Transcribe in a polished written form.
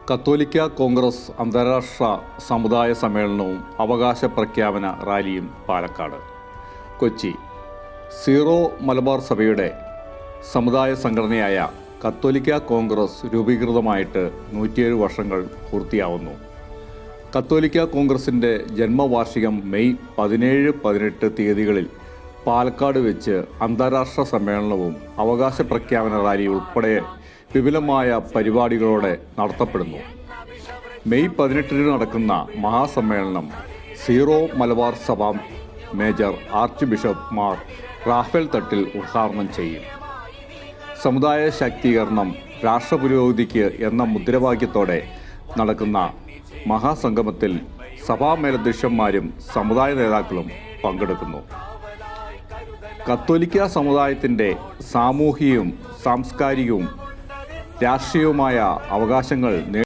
കത്തോലിക്ക കോൺഗ്രസ് അന്താരാഷ്ട്ര സമുദായ സമ്മേളനവും അവകാശ പ്രഖ്യാപന റാലിയും പാലക്കാട്. കൊച്ചി സീറോ മലബാർ സഭയുടെ സമുദായ സംഘടനയായ കത്തോലിക്ക കോൺഗ്രസ് രൂപീകൃതമായിട്ട് 107 വർഷങ്ങൾ പൂർത്തിയാവുന്നു. കത്തോലിക്ക കോൺഗ്രസിൻ്റെ ജന്മവാർഷികം മെയ് 17-18 തീയതികളിൽ പാലക്കാട് വെച്ച് അന്താരാഷ്ട്ര സമ്മേളനവും അവകാശ പ്രഖ്യാപന റാലി ഉൾപ്പെടെ വിപുലമായ പരിപാടികളോടെ നടത്തപ്പെടുന്നു. മെയ് 18 നടക്കുന്ന മഹാസമ്മേളനം സീറോ മലബാർ സഭ major archbishop Mar Raphael Thattil ഉദ്ഘാടനം ചെയ്യും. സമുദായ ശാക്തീകരണം രാഷ്ട്രപുരോഗതിക്ക് എന്ന മുദ്രാവാക്യത്തോടെ നടക്കുന്ന മഹാസംഗമത്തിൽ സഭാമേലധ്യക്ഷന്മാരും സമുദായ നേതാക്കളും പങ്കെടുക്കുന്നു. കത്തോലിക്ക സമുദായത്തിൻ്റെ സാമൂഹികവും സാംസ്കാരികവും രാഷ്ട്രീയവുമായ അവകാശങ്ങൾ